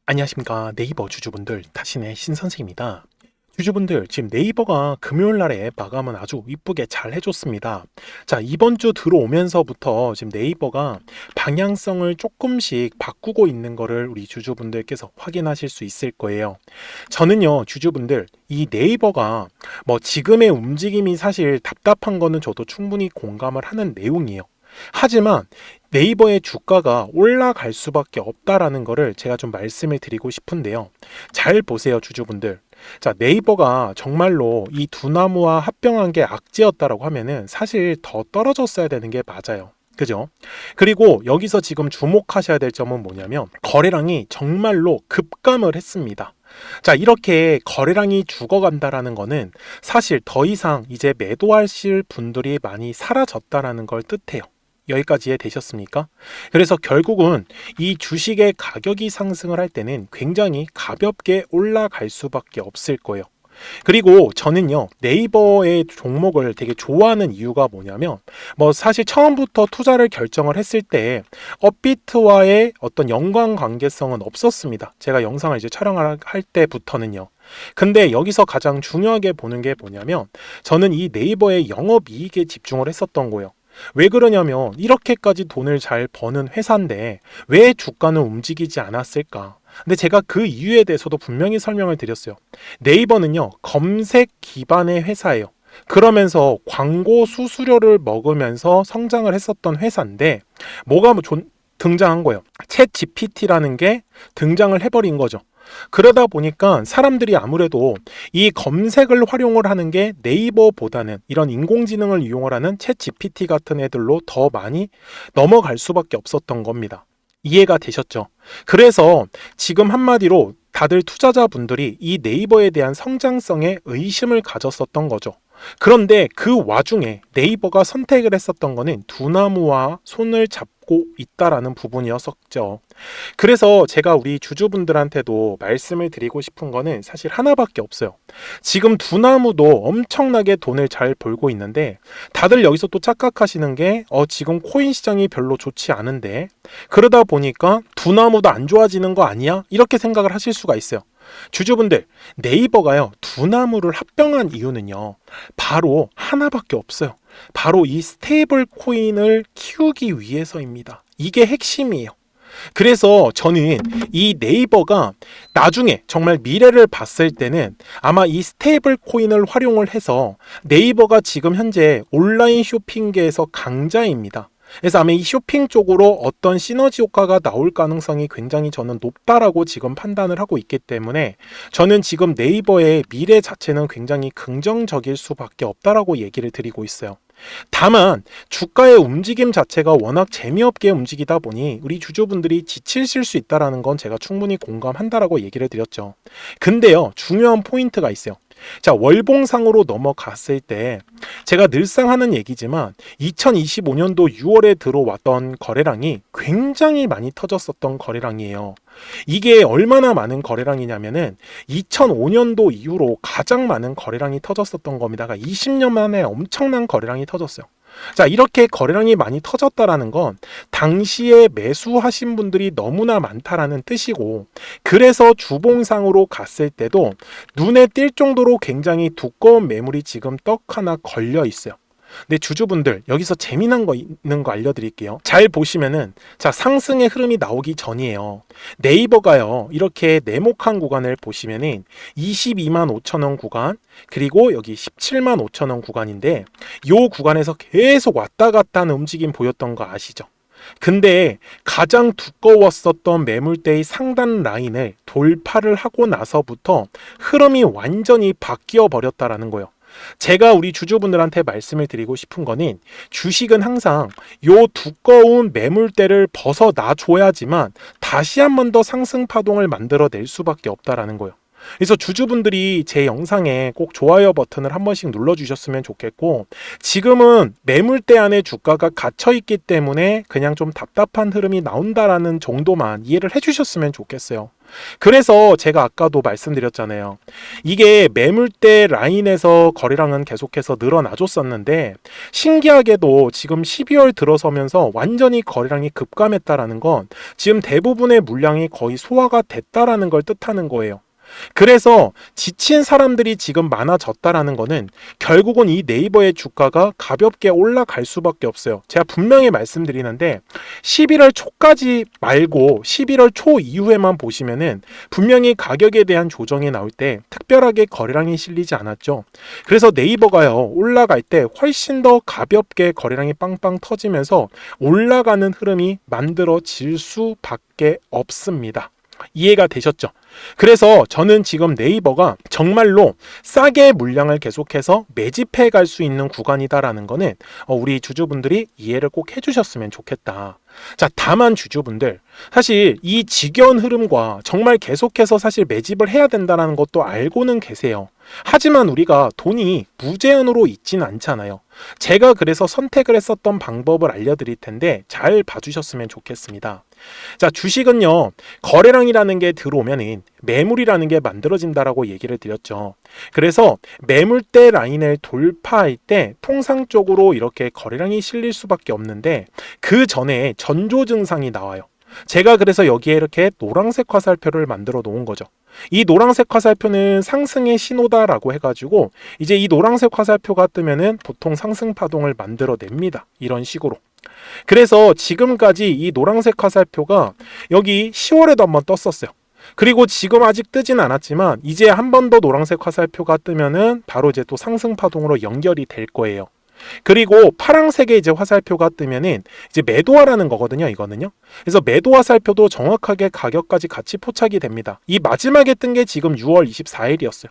안녕하십니까. 네이버 주주분들, 다시네 신선생입니다. 주주분들, 지금 네이버가 금요일 날에 마감은 아주 이쁘게 잘 해줬습니다. 자, 이번 주 들어오면서부터 지금 네이버가 방향성을 조금씩 바꾸고 있는 거를 우리 주주분들께서 확인하실 수 있을 거예요. 저는요, 주주분들, 이 네이버가 지금의 움직임이 사실 답답한 거는 저도 충분히 공감을 하는 내용이에요. 하지만 네이버의 주가가 올라갈 수밖에 없다라는 거를 제가 좀 말씀을 드리고 싶은데요. 잘 보세요, 주주분들. 자, 네이버가 정말로 이 두나무와 합병한 게 악재였다라고 하면은 사실 더 떨어졌어야 되는 게 맞아요. 그죠? 그리고 여기서 지금 주목하셔야 될 점은 뭐냐면 거래량이 정말로 급감을 했습니다. 자, 이렇게 거래량이 죽어간다라는 거는 사실 더 이상 이제 매도하실 분들이 많이 사라졌다라는 걸 뜻해요. 여기까지 이해되셨습니까? 그래서 결국은 이 주식의 가격이 상승을 할 때는 굉장히 가볍게 올라갈 수밖에 없을 거예요. 그리고 저는요, 네이버의 종목을 되게 좋아하는 이유가 뭐냐면 사실 처음부터 투자를 결정을 했을 때 업비트와의 어떤 연관 관계성은 없었습니다. 제가 영상을 이제 촬영을 할 때부터는요. 근데 여기서 가장 중요하게 보는 게 뭐냐면 저는 이 네이버의 영업이익에 집중을 했었던 거예요. 왜 그러냐면 이렇게까지 돈을 잘 버는 회사인데 왜 주가는 움직이지 않았을까? 근데 제가 그 이유에 대해서도 분명히 설명을 드렸어요. 네이버는요, 검색 기반의 회사예요. 그러면서 광고 수수료를 먹으면서 성장을 했었던 회사인데 뭐가 등장한 거예요. 챗 GPT라는 게 등장을 해버린 거죠. 그러다 보니까 사람들이 아무래도 이 검색을 활용을 하는 게 네이버보다는 이런 인공지능을 이용을 하는 챗 GPT 같은 애들로 더 많이 넘어갈 수밖에 없었던 겁니다. 이해가 되셨죠? 그래서 지금 한마디로 다들 투자자분들이 이 네이버에 대한 성장성에 의심을 가졌었던 거죠. 그런데 그 와중에 네이버가 선택을 했었던 거는 두나무와 손을 잡고 있다라는 부분이었었죠. 그래서 제가 우리 주주분들한테도 말씀을 드리고 싶은 거는 사실 하나밖에 없어요. 지금 두나무도 엄청나게 돈을 잘 벌고 있는데 다들 여기서 또 착각하시는 게 지금 코인 시장이 별로 좋지 않은데 그러다 보니까 두나무도 안 좋아지는 거 아니야? 이렇게 생각을 하실 수가 있어요. 주주분들, 네이버가요, 두나무를 합병한 이유는요, 바로 하나밖에 없어요. 바로 이 스테이블 코인을 키우기 위해서입니다. 이게 핵심이에요. 그래서 저는 이 네이버가 나중에 정말 미래를 봤을 때는 아마 이 스테이블 코인을 활용을 해서 네이버가 지금 현재 온라인 쇼핑계에서 강자입니다. 그래서 아마 이 쇼핑 쪽으로 어떤 시너지 효과가 나올 가능성이 굉장히 저는 높다라고 지금 판단을 하고 있기 때문에 저는 지금 네이버의 미래 자체는 굉장히 긍정적일 수밖에 없다라고 얘기를 드리고 있어요. 다만 주가의 움직임 자체가 워낙 재미없게 움직이다 보니 우리 주주분들이 지치실 수 있다는 건 제가 충분히 공감한다라고 얘기를 드렸죠. 근데요, 중요한 포인트가 있어요. 자, 월봉상으로 넘어갔을 때 제가 늘상 하는 얘기지만 2025년도 6월에 들어왔던 거래량이 굉장히 많이 터졌었던 거래량이에요. 이게 얼마나 많은 거래량이냐면은 2005년도 이후로 가장 많은 거래량이 터졌었던 겁니다. 20년 만에 엄청난 거래량이 터졌어요. 자, 이렇게 거래량이 많이 터졌다라는 건 당시에 매수하신 분들이 너무나 많다라는 뜻이고, 그래서 주봉상으로 갔을 때도 눈에 띌 정도로 굉장히 두꺼운 매물이 지금 떡 하나 걸려 있어요. 근데 주주분들, 여기서 재미난 거 있는 거 알려드릴게요. 잘 보시면은, 자, 상승의 흐름이 나오기 전이에요. 네이버가요, 이렇게 네모칸 구간을 보시면은 22만 5천 원 구간, 그리고 여기 17만 5천 원 구간인데 이 구간에서 계속 왔다 갔다 하는 움직임 보였던 거 아시죠? 근데 가장 두꺼웠었던 매물대의 상단 라인을 돌파를 하고 나서부터 흐름이 완전히 바뀌어 버렸다라는 거예요. 제가 우리 주주분들한테 말씀을 드리고 싶은 거는 주식은 항상 요 두꺼운 매물대를 벗어나 줘야지만 다시 한 번 더 상승 파동을 만들어낼 수밖에 없다라는 거예요. 그래서 주주분들이 제 영상에 꼭 좋아요 버튼을 한 번씩 눌러주셨으면 좋겠고, 지금은 매물대 안에 주가가 갇혀있기 때문에 그냥 좀 답답한 흐름이 나온다라는 정도만 이해를 해주셨으면 좋겠어요. 그래서 제가 아까도 말씀드렸잖아요. 이게 매물대 라인에서 거래량은 계속해서 늘어나줬었는데 신기하게도 지금 12월 들어서면서 완전히 거래량이 급감했다라는 건 지금 대부분의 물량이 거의 소화가 됐다라는 걸 뜻하는 거예요. 그래서 지친 사람들이 지금 많아졌다라는 거는 결국은 이 네이버의 주가가 가볍게 올라갈 수밖에 없어요. 제가 분명히 말씀드리는데 11월 초까지 말고 11월 초 이후에만 보시면은 분명히 가격에 대한 조정이 나올 때 특별하게 거래량이 실리지 않았죠. 그래서 네이버가요, 올라갈 때 훨씬 더 가볍게 거래량이 빵빵 터지면서 올라가는 흐름이 만들어질 수밖에 없습니다. 이해가 되셨죠? 그래서 저는 지금 네이버가 정말로 싸게 물량을 계속해서 매집해 갈 수 있는 구간이다라는 거는 우리 주주분들이 이해를 꼭 해주셨으면 좋겠다. 자, 다만 주주분들, 사실 이 지겨운 흐름과 정말 계속해서 사실 매집을 해야 된다는 것도 알고는 계세요. 하지만 우리가 돈이 무제한으로 있지는 않잖아요. 제가 그래서 선택을 했었던 방법을 알려드릴 텐데 잘 봐주셨으면 좋겠습니다. 자, 주식은요, 거래량이라는 게 들어오면은 매물이라는 게 만들어진다라고 얘기를 드렸죠. 그래서 매물대 라인을 돌파할 때 통상적으로 이렇게 거래량이 실릴 수밖에 없는데 그 전에 전조 증상이 나와요. 제가 그래서 여기에 이렇게 노란색 화살표를 만들어 놓은 거죠. 이 노란색 화살표는 상승의 신호다라고 해가지고 이제 이 노란색 화살표가 뜨면은 보통 상승 파동을 만들어 냅니다. 이런 식으로. 그래서 지금까지 이 노란색 화살표가 여기 10월에도 한번 떴었어요. 그리고 지금 아직 뜨진 않았지만 이제 한 번 더 노란색 화살표가 뜨면은 바로 이제 또 상승 파동으로 연결이 될 거예요. 그리고 파란색의 이제 화살표가 뜨면은 이제 매도하라는 거거든요, 이거는요. 그래서 매도 화살표도 정확하게 가격까지 같이 포착이 됩니다. 이 마지막에 뜬 게 지금 6월 24일이었어요.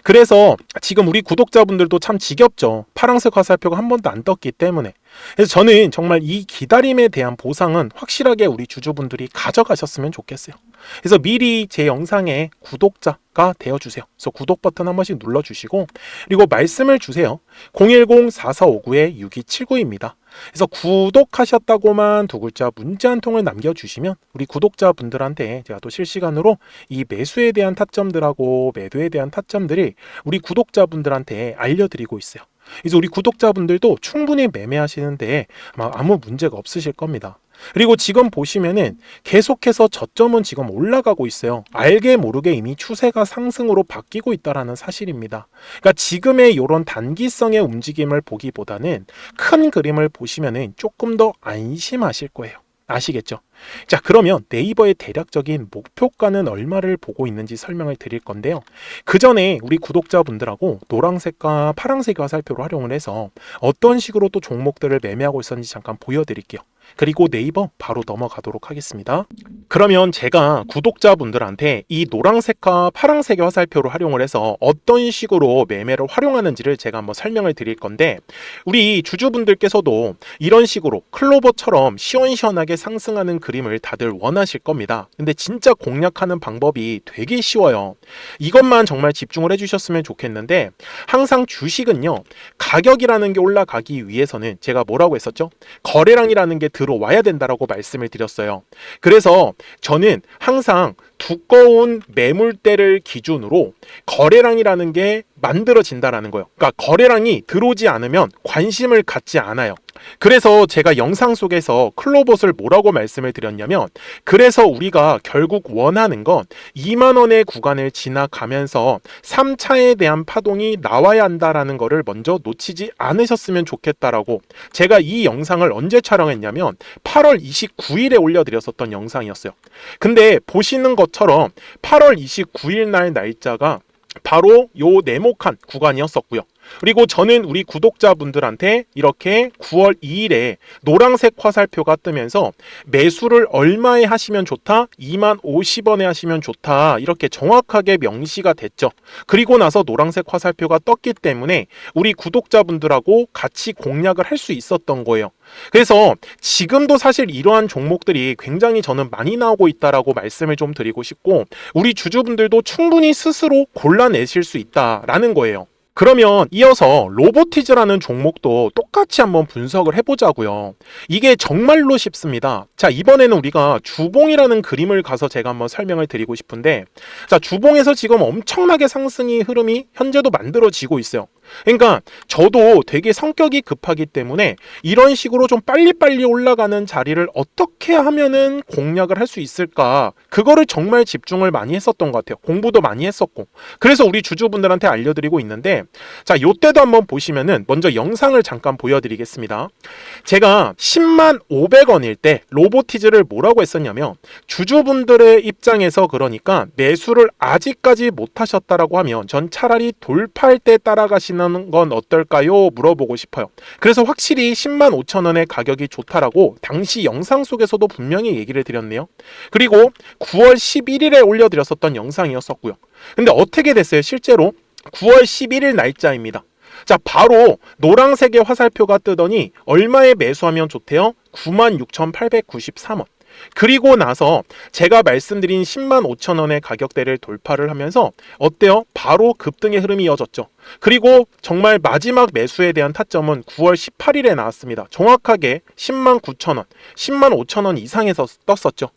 그래서 지금 우리 구독자분들도 참 지겹죠. 파란색 화살표가 한 번도 안 떴기 때문에. 그래서 저는 정말 이 기다림에 대한 보상은 확실하게 우리 주주분들이 가져가셨으면 좋겠어요. 그래서 미리 제 영상에 구독자가 되어주세요. 그래서 구독 버튼 한 번씩 눌러주시고 그리고 말씀을 주세요. 010-4459-6279입니다. 그래서 구독하셨다고만 두 글자 문자 한 통을 남겨주시면 우리 구독자분들한테 제가 또 실시간으로 이 매수에 대한 타점들하고 매도에 대한 타점들을 우리 구독자분들한테 알려드리고 있어요. 그래서 우리 구독자분들도 충분히 매매하시는데 아무 문제가 없으실 겁니다. 그리고 지금 보시면은 계속해서 저점은 지금 올라가고 있어요. 알게 모르게 이미 추세가 상승으로 바뀌고 있다는 사실입니다. 그러니까 지금의 이런 단기성의 움직임을 보기보다는 큰 그림을 보시면은 조금 더 안심하실 거예요. 아시겠죠? 자, 그러면 네이버의 대략적인 목표가는 얼마를 보고 있는지 설명을 드릴 건데요. 그 전에 우리 구독자분들하고 노란색과 파란색 화살표를 활용을 해서 어떤 식으로 또 종목들을 매매하고 있었는지 잠깐 보여드릴게요. 그리고 네이버 바로 넘어가도록 하겠습니다. 그러면 제가 구독자분들한테 이 노란색과 파란색의 화살표를 활용을 해서 어떤 식으로 매매를 활용하는지를 제가 한번 설명을 드릴 건데 우리 주주분들께서도 이런 식으로 클로버처럼 시원시원하게 상승하는 그림을 다들 원하실 겁니다. 근데 진짜 공략하는 방법이 되게 쉬워요. 이것만 정말 집중을 해주셨으면 좋겠는데 항상 주식은요, 가격이라는 게 올라가기 위해서는 제가 뭐라고 했었죠? 거래량이라는 게 들어와야 된다라고 말씀을 드렸어요. 그래서 저는 항상 두꺼운 매물대를 기준으로 거래량이라는 게 만들어진다라는 거예요. 그러니까 거래량이 들어오지 않으면 관심을 갖지 않아요. 그래서 제가 영상 속에서 클로봇을 뭐라고 말씀을 드렸냐면 그래서 우리가 결국 원하는 건 2만 원의 구간을 지나가면서 3차에 대한 파동이 나와야 한다라는 거를 먼저 놓치지 않으셨으면 좋겠다라고 제가 이 영상을 언제 촬영했냐면 8월 29일에 올려드렸었던 영상이었어요. 근데 보시는 것처럼 8월 29일 날 날짜가 바로 요 네모칸 구간이었었고요. 그리고 저는 우리 구독자분들한테 이렇게 9월 2일에 노란색 화살표가 뜨면서 매수를 얼마에 하시면 좋다? 2만 50원에 하시면 좋다. 이렇게 정확하게 명시가 됐죠. 그리고 나서 노란색 화살표가 떴기 때문에 우리 구독자분들하고 같이 공략을 할 수 있었던 거예요. 그래서 지금도 사실 이러한 종목들이 굉장히 저는 많이 나오고 있다라고 말씀을 좀 드리고 싶고 우리 주주분들도 충분히 스스로 골라내실 수 있다라는 거예요. 그러면 이어서 로보티즈라는 종목도 똑같이 한번 분석을 해보자고요. 이게 정말로 쉽습니다. 자, 이번에는 우리가 주봉이라는 그림을 가서 제가 한번 설명을 드리고 싶은데, 자, 주봉에서 지금 엄청나게 상승의 흐름이 현재도 만들어지고 있어요. 그러니까 저도 되게 성격이 급하기 때문에 이런 식으로 좀 빨리빨리 올라가는 자리를 어떻게 하면은 공략을 할 수 있을까, 그거를 정말 집중을 많이 했었던 것 같아요. 공부도 많이 했었고. 그래서 우리 주주분들한테 알려드리고 있는데, 자, 요때도 한번 보시면은 먼저 영상을 잠깐 보여드리겠습니다. 제가 10만 500원일 때 로보티즈를 뭐라고 했었냐면, 주주분들의 입장에서 그러니까 매수를 아직까지 못 하셨다라고 하면 전 차라리 돌파할 때 따라가시는 건 어떨까요? 물어보고 싶어요. 그래서 확실히 10만 5천 원의 가격이 좋다라고 당시 영상 속에서도 분명히 얘기를 드렸네요. 그리고 9월 11일에 올려드렸었던 영상이었었고요. 근데 어떻게 됐어요? 실제로 9월 11일 날짜입니다. 자, 바로 노란색의 화살표가 뜨더니 얼마에 매수하면 좋대요? 96,893원. 그리고 나서 제가 말씀드린 10만 5천 원의 가격대를 돌파를 하면서 어때요? 바로 급등의 흐름이 이어졌죠. 그리고 정말 마지막 매수에 대한 타점은 9월 18일에 나왔습니다. 정확하게 10만 9천 원, 10만 5천 원 이상에서 떴었죠.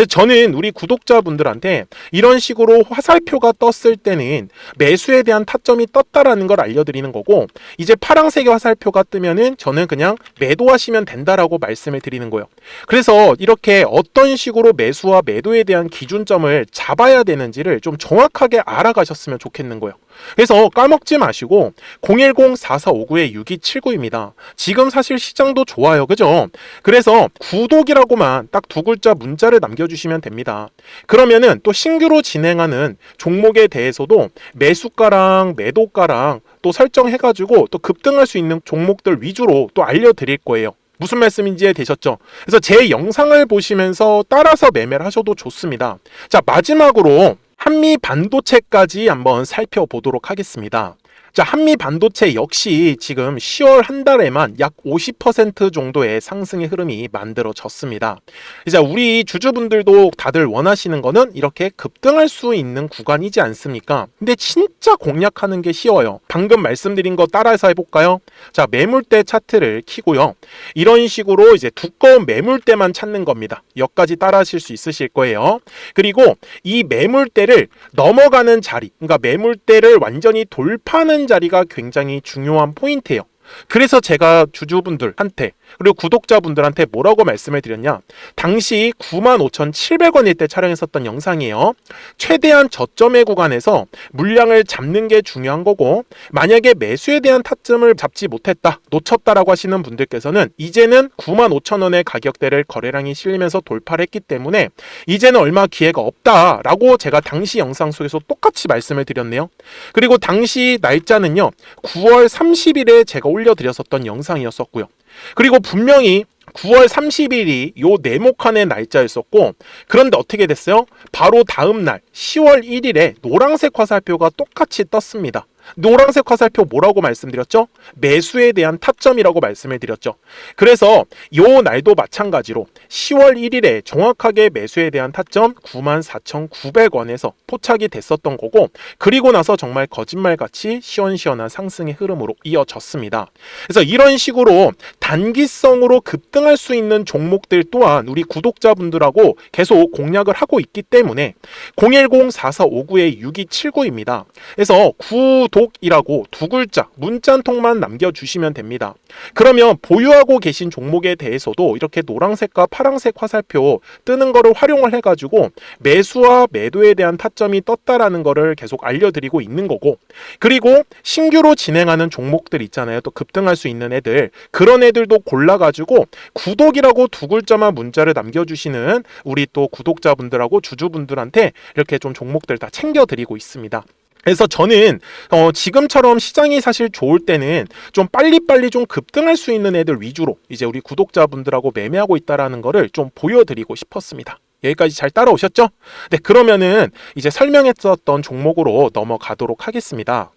저는 우리 구독자분들한테 이런 식으로 화살표가 떴을 때는 매수에 대한 타점이 떴다라는 걸 알려드리는 거고, 이제 파란색의 화살표가 뜨면은 저는 그냥 매도하시면 된다라고 말씀을 드리는 거예요. 그래서 이렇게 어떤 식으로 매수와 매도에 대한 기준점을 잡아야 되는지를 좀 정확하게 알아가셨으면 좋겠는 거예요. 그래서 까먹지 마시고 010-4459-6279입니다. 지금 사실 시장도 좋아요. 그죠? 그래서 구독이라고만 딱 두 글자 문자를 남겨주시면 됩니다. 그러면은 또 신규로 진행하는 종목에 대해서도 매수가랑 매도가랑 또 설정해가지고 또 급등할 수 있는 종목들 위주로 또 알려드릴 거예요. 무슨 말씀인지 되셨죠? 그래서 제 영상을 보시면서 따라서 매매를 하셔도 좋습니다. 자, 마지막으로 한미 반도체까지 한번 살펴보도록 하겠습니다. 자, 한미 반도체 역시 지금 10월 한 달에만 약 50% 정도의 상승의 흐름이 만들어졌습니다. 이제 우리 주주분들도 다들 원하시는 거는 이렇게 급등할 수 있는 구간이지 않습니까? 근데 진짜 공략하는 게 쉬워요. 방금 말씀드린 거 따라서 해볼까요? 자, 매물대 차트를 키고요. 이런 식으로 이제 두꺼운 매물대만 찾는 겁니다. 여기까지 따라 하실 수 있으실 거예요. 그리고 이 매물대를 넘어가는 자리, 그러니까 매물대를 완전히 돌파하는 자리가 굉장히 중요한 포인트예요. 그래서 제가 주주분들한테 그리고 구독자분들한테 뭐라고 말씀을 드렸냐, 당시 95,700원일 때 촬영했었던 영상이에요. 최대한 저점의 구간에서 물량을 잡는 게 중요한 거고, 만약에 매수에 대한 타점을 잡지 못했다, 놓쳤다라고 하시는 분들께서는 이제는 95,000원의 가격대를 거래량이 실리면서 돌파를 했기 때문에 이제는 얼마 기회가 없다라고 제가 당시 영상 속에서 똑같이 말씀을 드렸네요. 그리고 당시 날짜는요, 9월 30일에 제가 올려드렸었던 영상이었었고요. 그리고 분명히 9월 30일이 요 네모칸의 날짜였었고, 그런데 어떻게 됐어요? 바로 다음 날 10월 1일에 노란색 화살표가 똑같이 떴습니다. 노란색 화살표 뭐라고 말씀드렸죠? 매수에 대한 타점이라고 말씀을 드렸죠. 그래서 요 날도 마찬가지로 10월 1일에 정확하게 매수에 대한 타점 94,900원에서 포착이 됐었던 거고, 그리고 나서 정말 거짓말같이 시원시원한 상승의 흐름으로 이어졌습니다. 그래서 이런 식으로 단기성으로 급등할 수 있는 종목들 또한 우리 구독자분들하고 계속 공략을 하고 있기 때문에 010-4459-6279입니다. 그래서 구독이라고 두 글자 문자 한 통만 남겨주시면 됩니다. 그러면 보유하고 계신 종목에 대해서도 이렇게 노란색과 파란색 화살표 뜨는 거를 활용을 해가지고 매수와 매도에 대한 타점이 떴다라는 거를 계속 알려드리고 있는 거고, 그리고 신규로 진행하는 종목들 있잖아요. 또 급등할 수 있는 애들, 그런 애들도 골라가지고 구독이라고 두 글자만 문자를 남겨주시는 우리 또 구독자분들하고 주주분들한테 이렇게 좀 종목들 다 챙겨드리고 있습니다. 그래서 저는 지금처럼 시장이 사실 좋을 때는 좀 빨리빨리 좀 급등할 수 있는 애들 위주로 이제 우리 구독자분들하고 매매하고 있다라는 거를 좀 보여드리고 싶었습니다. 여기까지 잘 따라오셨죠? 네, 그러면은 이제 설명했었던 종목으로 넘어가도록 하겠습니다.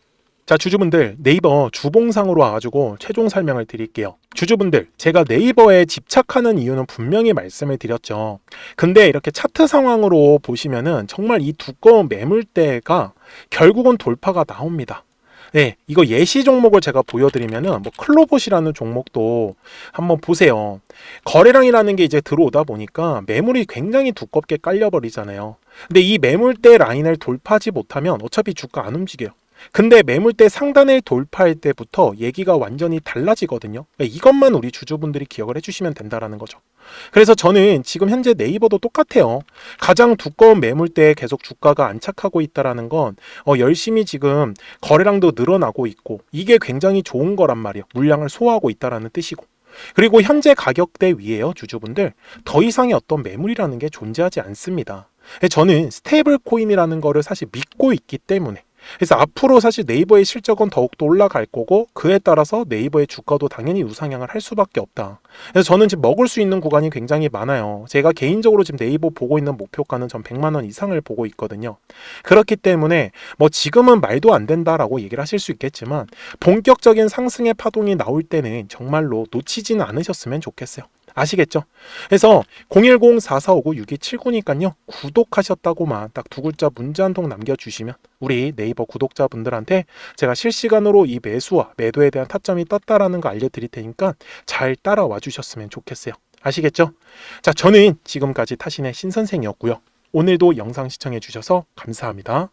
자, 주주분들, 네이버 주봉상으로 와가지고 최종 설명을 드릴게요. 주주분들, 제가 네이버에 집착하는 이유는 분명히 말씀을 드렸죠. 근데 이렇게 차트 상황으로 보시면은 정말 이 두꺼운 매물대가 결국은 돌파가 나옵니다. 네, 이거 예시 종목을 제가 보여드리면은 뭐 클로봇이라는 종목도 한번 보세요. 거래량이라는 게 이제 들어오다 보니까 매물이 굉장히 두껍게 깔려버리잖아요. 근데 이 매물대 라인을 돌파하지 못하면 어차피 주가 안 움직여요. 근데 매물대 상단을 돌파할 때부터 얘기가 완전히 달라지거든요. 그러니까 이것만 우리 주주분들이 기억을 해주시면 된다라는 거죠. 그래서 저는 지금 현재 네이버도 똑같아요. 가장 두꺼운 매물대에 계속 주가가 안착하고 있다라는 건 열심히 지금 거래량도 늘어나고 있고 이게 굉장히 좋은 거란 말이에요. 물량을 소화하고 있다라는 뜻이고. 그리고 현재 가격대 위에요, 주주분들. 더 이상의 어떤 매물이라는 게 존재하지 않습니다. 저는 스테이블 코인이라는 거를 사실 믿고 있기 때문에 그래서 앞으로 사실 네이버의 실적은 더욱더 올라갈 거고 그에 따라서 네이버의 주가도 당연히 우상향을 할 수밖에 없다. 그래서 저는 지금 먹을 수 있는 구간이 굉장히 많아요. 제가 개인적으로 지금 네이버 보고 있는 목표가는 전 100만 원 이상을 보고 있거든요. 그렇기 때문에 뭐 지금은 말도 안 된다라고 얘기를 하실 수 있겠지만 본격적인 상승의 파동이 나올 때는 정말로 놓치지는 않으셨으면 좋겠어요. 아시겠죠? 그래서 010-4459-6279니까요. 구독하셨다고만 딱 두 글자 문자 한 통 남겨주시면 우리 네이버 구독자분들한테 제가 실시간으로 이 매수와 매도에 대한 타점이 떴다라는 거 알려드릴 테니까 잘 따라와 주셨으면 좋겠어요. 아시겠죠? 자, 저는 지금까지 타신의 신선생이었고요. 오늘도 영상 시청해 주셔서 감사합니다.